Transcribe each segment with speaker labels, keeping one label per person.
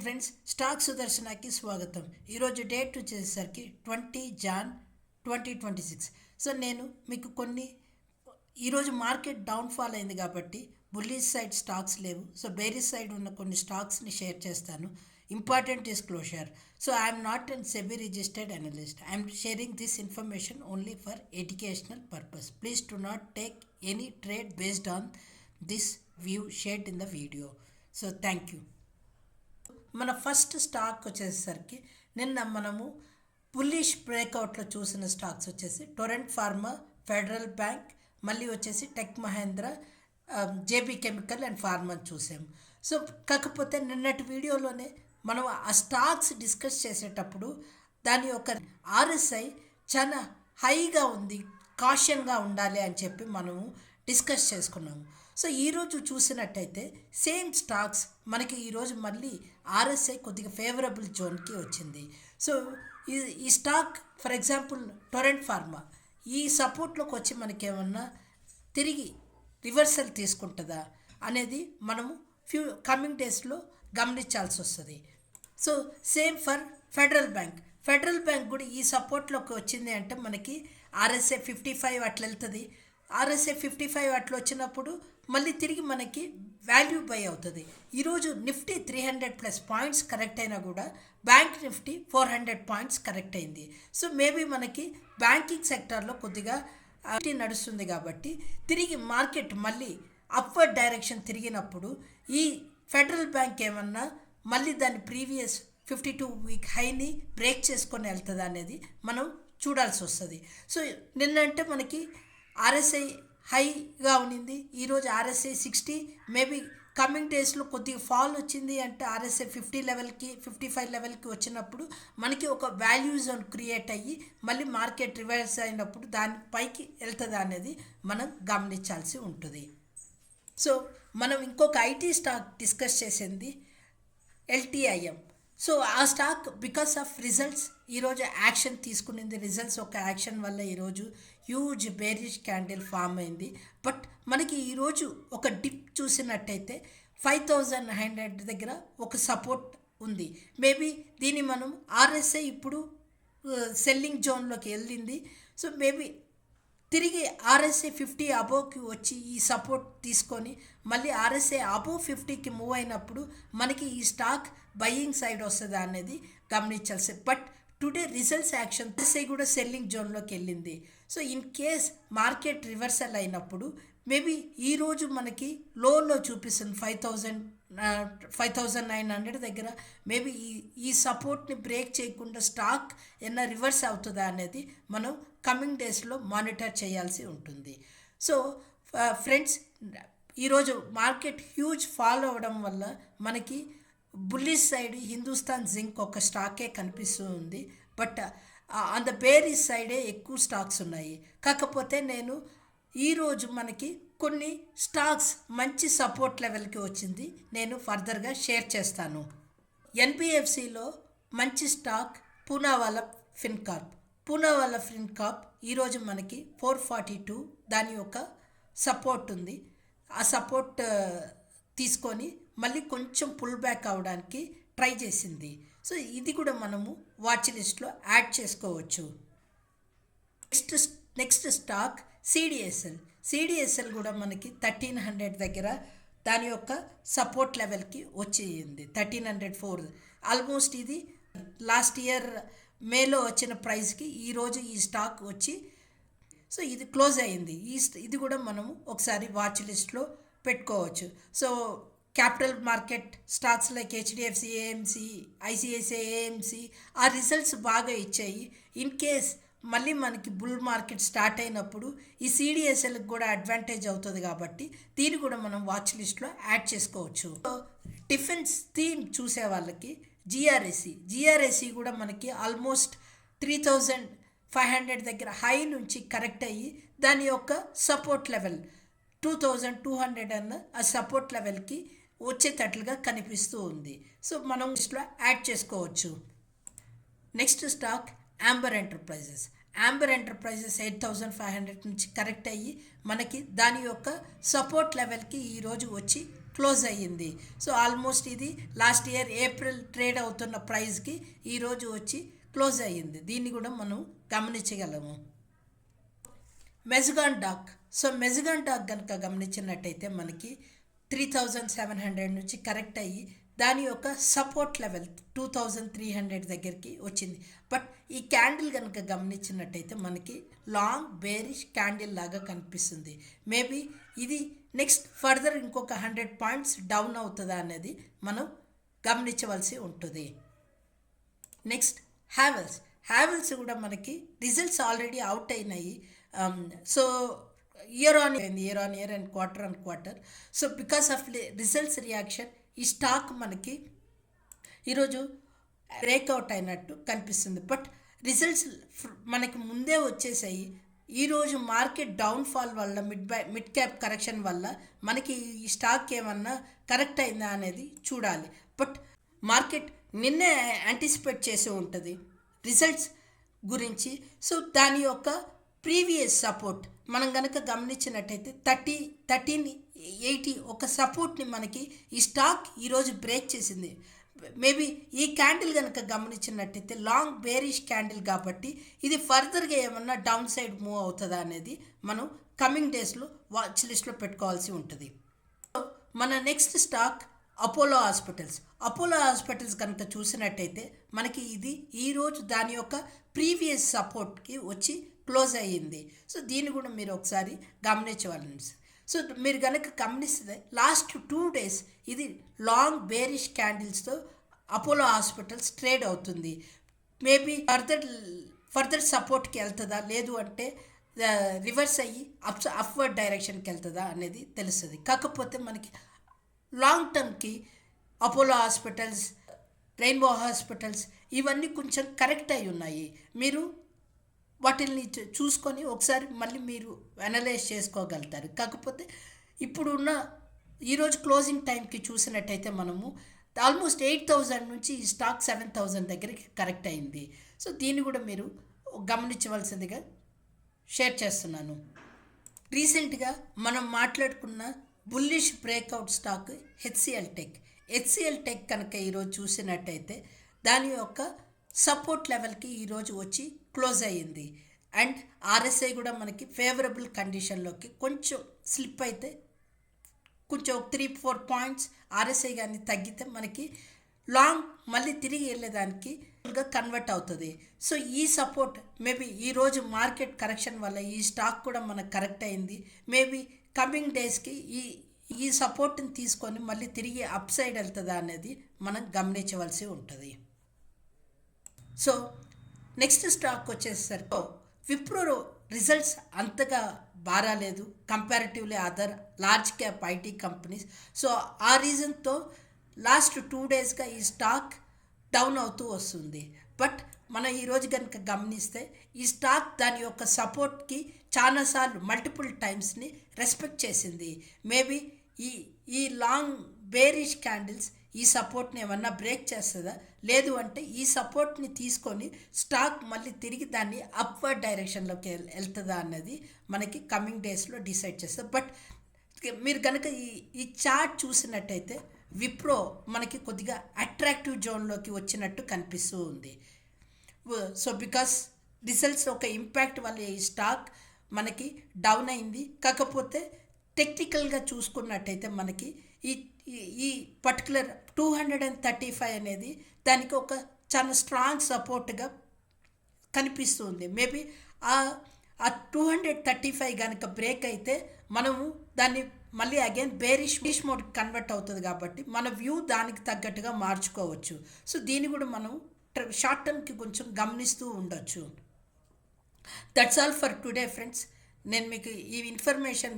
Speaker 1: Friends, stock సుదర్శనకి స్వాగతం. ఈరోజు date వచ్చేసరికి 20 జాన్ 2026. సో నేను మీకు ఈరోజు మార్కెట్ డౌన్ఫాల్ అయింది కాబట్టి బుల్లిష్ సైడ్ స్టాక్స్ లేవు. సో బేరిష్ సైడ్ ఉన్న కొన్ని స్టాక్స్ని షేర్ చేస్తాను. Important disclosure. So I'm not an SEBI registered analyst. I'm sharing this information only for educational purpose. Please do not take any trade based on this view shared in the video. So thank you. మన first stock వచ్చేసరికి నిన్న మనము bullish బ్రేక్అవుట్లో చూసిన stocks వచ్చేసి Torrent pharma, federal Bank, మళ్ళీ వచ్చేసి Tech Mahindra, JB chemical and pharma చూసాము. So కాకపోతే నిన్నటి వీడియోలోనే మనం ఆ స్టాక్స్ డిస్కస్ చేసేటప్పుడు దాని యొక్క ఆర్ఎస్ఐ చాలా హైగా ఉంది, కాషన్గా ఉండాలి అని చెప్పి మనము డిస్కస్ చేసుకున్నాము. సో ఈరోజు చూసినట్టయితే సేమ్ స్టాక్స్ మనకి ఈరోజు మళ్ళీ ఆర్ఎస్ఐ కొద్దిగా ఫేవరబుల్ జోన్కి వచ్చింది. సో ఈ stock for example Torrent pharma ఈ సపోర్ట్లోకి వచ్చి మనకేమన్నా తిరిగి రివర్సల్ తీసుకుంటుందా అనేది మనము కమింగ్ డేస్లో గమనించాల్సి వస్తుంది. So same for federal bank. Federal bank కూడా ఈ సపోర్ట్లోకి వచ్చింది అంటే మనకి ఆర్ఎస్ఐ 55 అట్లా వెళ్తుంది. ఆర్ఎస్ఐ 55 అట్లా వచ్చినప్పుడు మళ్ళీ తిరిగి మనకి వాల్యూ బై అవుతుంది. ఈరోజు నిఫ్టీ 300+ పాయింట్స్ కరెక్ట్ అయినా కూడా బ్యాంక్ నిఫ్టీ 400 పాయింట్స్ కరెక్ట్ అయింది. సో మేబీ మనకి బ్యాంకింగ్ సెక్టార్లో కొద్దిగా నడుస్తుంది కాబట్టి తిరిగి మార్కెట్ మళ్ళీ అప్వర్డ్ డైరెక్షన్ తిరిగినప్పుడు ఈ ఫెడరల్ బ్యాంక్ ఏమన్నా మళ్ళీ దాని ప్రీవియస్ 52 వీక్ హైని బ్రేక్ చేసుకొని వెళ్తుంది అనేది మనం చూడాల్సి వస్తుంది. సో నిన్నంటే మనకి ఆర్ఎస్ఐ హైగా ఉన్నింది. ఈరోజు ఆర్ఎస్ఐ 60, మేబీ కమింగ్ డేస్లో కొద్దిగా ఫాల్ వచ్చింది అంటే ఆర్ఎస్ఐ 50 లెవెల్కి 55 లెవెల్కి వచ్చినప్పుడు మనకి ఒక వాల్యూ జోన్ క్రియేట్ అయ్యి మళ్ళీ మార్కెట్ రివర్స్ అయినప్పుడు దాని పైకి వెళ్తుందా అనేది మనం గమనించాల్సి ఉంటుంది. సో మనం ఇంకొక ఐటీ స్టాక్ డిస్కస్ చేసింది ఎల్టీఐఎం. సో ఆ స్టాక్ బికాస్ ఆఫ్ రిజల్ట్స్ ఈరోజు యాక్షన్ తీసుకునింది. రిజల్ట్స్ ఒక యాక్షన్ వల్ల ఈరోజు హ్యూజ్ బేరిష్ క్యాండిల్ ఫామ్ అయింది. బట్ మనకి ఈరోజు ఒక డిప్ చూసినట్టయితే 5900 దగ్గర ఒక సపోర్ట్ ఉంది. మేబీ దీన్ని మనం ఆర్ఎస్ఐ ఇప్పుడు సెల్లింగ్ జోన్లోకి వెళ్ళింది. సో మేబీ తిరిగి ఆర్ఎస్ఐ 50 అబోవ్కి వచ్చి ఈ సపోర్ట్ తీసుకొని మళ్ళీ ఆర్ఎస్ఐ అబోవ్ 50కి మూవ్ అయినప్పుడు మనకి ఈ స్టాక్ బయింగ్ సైడ్ వస్తుందా అనేది గమనించాల్సి. But today results action RSI కూడా సెల్లింగ్ జోన్లోకి వెళ్ళింది. So in case market reversal అయినప్పుడు మేబీ ఈరోజు మనకి లోలో చూపిస్తుంది 5900 దగ్గర మేబీ ఈ సపోర్ట్ని బ్రేక్ చేయకుండా స్టాక్ ఏమైనా రివర్స్ అవుతుందా అనేది మనం కమింగ్ డేస్లో మానిటర్ చేయాల్సి ఉంటుంది. సో ఫ్రెండ్స్, ఈరోజు మార్కెట్ హ్యూజ్ ఫాల్ అవ్వడం వల్ల మనకి బుల్లిష్ సైడ్ హిందుస్థాన్ జింక్ ఒక స్టాకే కనిపిస్తూ ఉంది. బట్ ఆన్ ద బేరిష్ సైడే ఎక్కువ స్టాక్స్ ఉన్నాయి. కాకపోతే నేను ఈరోజు మనకి కొన్ని స్టాక్స్ మంచి సపోర్ట్ లెవెల్కి వచ్చింది, నేను ఫర్దర్గా షేర్ చేస్తాను. ఎన్బిఎఫ్సిలో మంచి stock Poonawalla Fincorp. Poonawalla Fincorp ఈరోజు మనకి 442 దాని యొక్క సపోర్ట్ ఉంది. ఆ సపోర్ట్ తీసుకొని మళ్ళీ కొంచెం పుల్ బ్యాక్ అవడానికి ట్రై చేసింది. సో ఇది కూడా మనము వాచ్ లిస్ట్లో యాడ్ చేసుకోవచ్చు. నెక్స్ట్ స్టాక్ సిడిఎస్ఎల్ కూడా మనకి 1300 దగ్గర దాని యొక్క సపోర్ట్ లెవెల్కి వచ్చింది. 1304 ఆల్మోస్ట్ ఇది లాస్ట్ ఇయర్ మేలో వచ్చిన ప్రైస్కి ఈరోజు ఈ స్టాక్ వచ్చి సో ఇది క్లోజ్ అయ్యింది. ఇది కూడా మనము ఒకసారి వాచ్ లిస్ట్లో పెట్టుకోవచ్చు. So capital market stocks like HDFC, AMC, ICICI, AMC ఆ రిజల్ట్స్ బాగా ఇచ్చాయి. ఇన్ కేస్ మళ్ళీ మనకి బుల్ మార్కెట్ స్టార్ట్ అయినప్పుడు ఈ సిడిఎస్ఎల్కి కూడా అడ్వాంటేజ్ అవుతుంది కాబట్టి దీన్ని కూడా మనం వాచ్ లిస్ట్లో యాడ్ చేసుకోవచ్చు. డిఫెన్స్ థీమ్ చూసే వాళ్ళకి జిఆర్ఎస్సి కూడా మనకి ఆల్మోస్ట్ 3500 దగ్గర హై నుంచి కరెక్ట్ అయ్యి దాని యొక్క సపోర్ట్ లెవెల్ 2200 అన్న ఆ సపోర్ట్ లెవెల్కి వచ్చేటట్లుగా కనిపిస్తూ ఉంది. సో మనం లిస్ట్లో యాడ్ చేసుకోవచ్చు. నెక్స్ట్ స్టాక్ యాంబర్ ఎంటర్ప్రైజెస్ 8500 నుంచి కరెక్ట్ అయ్యి మనకి దాని యొక్క సపోర్ట్ లెవెల్కి ఈరోజు వచ్చి క్లోజ్ అయ్యింది. సో ఆల్మోస్ట్ ఇది లాస్ట్ ఇయర్ ఏప్రిల్ ట్రేడ్ అవుతున్న ప్రైస్కి ఈరోజు వచ్చి క్లోజ్ అయ్యింది. దీన్ని కూడా మనం గమనించగలము. Mazagon dock. So Mazagon dock కనుక గమనించినట్టయితే మనకి 3700 నుంచి కరెక్ట్ అయ్యి దాని యొక్క సపోర్ట్ లెవెల్ 2300 దగ్గరికి వచ్చింది. బట్ ఈ క్యాండిల్ కనుక గమనించినట్టయితే మనకి లాంగ్ బేరిష్ క్యాండిల్ లాగా కనిపిస్తుంది. మేబీ ఇది నెక్స్ట్ ఫర్దర్ ఇంకొక 100 పాయింట్స్ డౌన్ అవుతుందా అనేది మనం గమనించవలసి ఉంటుంది. నెక్స్ట్ హ్యావెల్స్ కూడా మనకి రిజల్ట్స్ ఆల్రెడీ అవుట్ అయినాయి. So year on year and quarter. So because of results reaction ఈ స్టాక్ మనకి ఈరోజు బ్రేక్అవుట్ అయినట్టు కనిపిస్తుంది. బట్ రిజల్ట్స్ మనకి ముందే వచ్చేసాయి. ఈరోజు మార్కెట్ డౌన్ఫాల్ వల్ల మిడ్ క్యాప్ కరెక్షన్ వల్ల మనకి ఈ స్టాక్ ఏమన్నా కరెక్ట్ అయిందా అనేది చూడాలి. బట్ మార్కెట్ నిన్నే యాంటిసిపేట్ చేసి ఉంటుంది రిజల్ట్స్ గురించి. సో దాని యొక్క ప్రీవియస్ సపోర్ట్ మనం కనుక గమనించినట్టయితే 1380 ఒక సపోర్ట్ని మనకి ఈ స్టాక్ ఈరోజు బ్రేక్ చేసింది. మేబీ ఈ క్యాండిల్ కనుక గమనించినట్టయితే లాంగ్ బేరిష్ క్యాండిల్ కాబట్టి ఇది ఫర్దర్గా ఏమన్నా డౌన్ సైడ్ మూవ్ అవుతుందా అనేది మనం కమింగ్ డేస్లో వాచ్ లిస్ట్లో పెట్టుకోవాల్సి ఉంటుంది. మన నెక్స్ట్ స్టాక్ అపోలో హాస్పిటల్స్ కనుక చూసినట్టయితే మనకి ఇది ఈరోజు దాని యొక్క ప్రీవియస్ సపోర్ట్కి వచ్చి క్లోజ్ అయ్యింది. సో దీన్ని కూడా మీరు ఒకసారి గమనించవాలండి. సో మీరు కనుక గమనిస్తే లాస్ట్ 2 days ఇది లాంగ్ బేరిష్ క్యాండిల్స్తో అపోలో హాస్పిటల్స్ ట్రేడ్ అవుతుంది. మేబీ ఫర్దర్ సపోర్ట్కి వెళ్తుందా, లేదు అంటే రివర్స్ అయ్యి అప్వర్డ్ డైరెక్షన్కి వెళ్తుందా అనేది తెలుస్తుంది. కాకపోతే మనకి లాంగ్ టర్మ్కి అపోలో హాస్పిటల్స్, రెయిన్బో హాస్పిటల్స్ ఇవన్నీ కొంచెం కరెక్ట్ అయి ఉన్నాయి. మీరు వాటిని చూసుకొని ఒకసారి మళ్ళీ మీరు అనలైజ్ చేసుకోగలుగుతారు. కాకపోతే ఇప్పుడున్న ఈరోజు క్లోజింగ్ టైంకి చూసినట్టయితే మనము ఆల్మోస్ట్ 8000 నుంచి ఈ స్టాక్ 7000 దగ్గరికి కరెక్ట్ అయింది. సో దీన్ని కూడా మీరు గమనించవలసిందిగా షేర్ చేస్తున్నాను. రీసెంట్గా మనం మాట్లాడుకున్న bullish breakout stock HCl tech కనుక ఈరోజు చూసినట్టయితే దాని యొక్క సపోర్ట్ లెవెల్కి ఈరోజు వచ్చి క్లోజ్ అయ్యింది. అండ్ ఆర్ఎస్ఐ కూడా మనకి ఫేవరబుల్ కండిషన్లోకి కొంచెం స్లిప్ అయితే కొంచెం 3-4 పాయింట్స్ ఆర్ఎస్ఐ కానీ తగ్గితే మనకి లాంగ్ మళ్ళీ తిరిగి వెళ్ళేదానికి కన్వర్ట్ అవుతుంది. సో ఈ సపోర్ట్ మేబీ ఈరోజు మార్కెట్ కరెక్షన్ వల్ల ఈ స్టాక్ కూడా మనకు కరెక్ట్ అయింది. మేబీ కమింగ్ డేస్కి ఈ సపోర్ట్ని తీసుకొని మళ్ళీ తిరిగి అప్ సైడ్ వెళ్తుందా అనేది మనం గమనించవలసి ఉంటుంది. సో నెక్స్ట్ స్టాక్ వచ్చేసరికి విప్రో రిజల్ట్స్ అంతగా బారాలేదు comparatively other large cap IT companies. So ఆ రీజన్తో లాస్ట్ 2 daysగా ఈ స్టాక్ డౌన్ అవుతూ వస్తుంది. బట్ మనం ఈరోజు కనుక గమనిస్తే ఈ స్టాక్ దాని యొక్క సపోర్ట్కి చాలాసార్లు మల్టిపుల్ టైమ్స్ని రెస్పెక్ట్ చేసింది. మేబీ ఈ లాంగ్ బేరిష్ క్యాండిల్స్ ఈ సపోర్ట్ని ఏమన్నా బ్రేక్ చేస్తుందా, లేదు అంటే ఈ సపోర్ట్ని తీసుకొని స్టాక్ మళ్ళీ తిరిగి దాన్ని అప్వర్డ్ డైరెక్షన్లోకి వెళ్తుందా అన్నది మనకి కమింగ్ డేస్లో డిసైడ్ చేస్తుంది. బట్ మీరు కనుక ఈ చార్ట్ చూసినట్టయితే విప్రో మనకి కొద్దిగా అట్రాక్టివ్ జోన్లోకి వచ్చినట్టు కనిపిస్తూ ఉంది. సో బికాస్ రిజల్ట్స్ ఒక ఇంపాక్ట్ వల్ల ఈ స్టాక్ మనకి డౌన్ అయింది. కాకపోతే టెక్నికల్గా చూసుకున్నట్టయితే మనకి ఈ పర్టికులర్ 235 అనేది దానికి ఒక చాలా స్ట్రాంగ్ సపోర్ట్గా కనిపిస్తుంది. మేబీ ఆ 235 కనుక బ్రేక్ అయితే మనము దాన్ని మళ్ళీ అగైన్ బేరిష్ మోడ్ కన్వర్ట్ అవుతుంది కాబట్టి మన వ్యూ దానికి తగ్గట్టుగా మార్చుకోవచ్చు. సో దీన్ని కూడా మనం షార్ట్ టర్మ్కి కొంచెం గమనిస్తూ ఉండొచ్చు. That's all for today friends. నేను మీకు ఈ ఇన్ఫర్మేషన్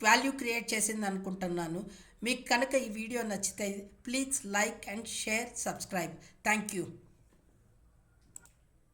Speaker 1: వాల్యూ క్రియేట్ చేసింది అనుకుంటున్నాను. మీకు కనుక ఈ వీడియో నచ్చితే please like and share, subscribe. Thank you.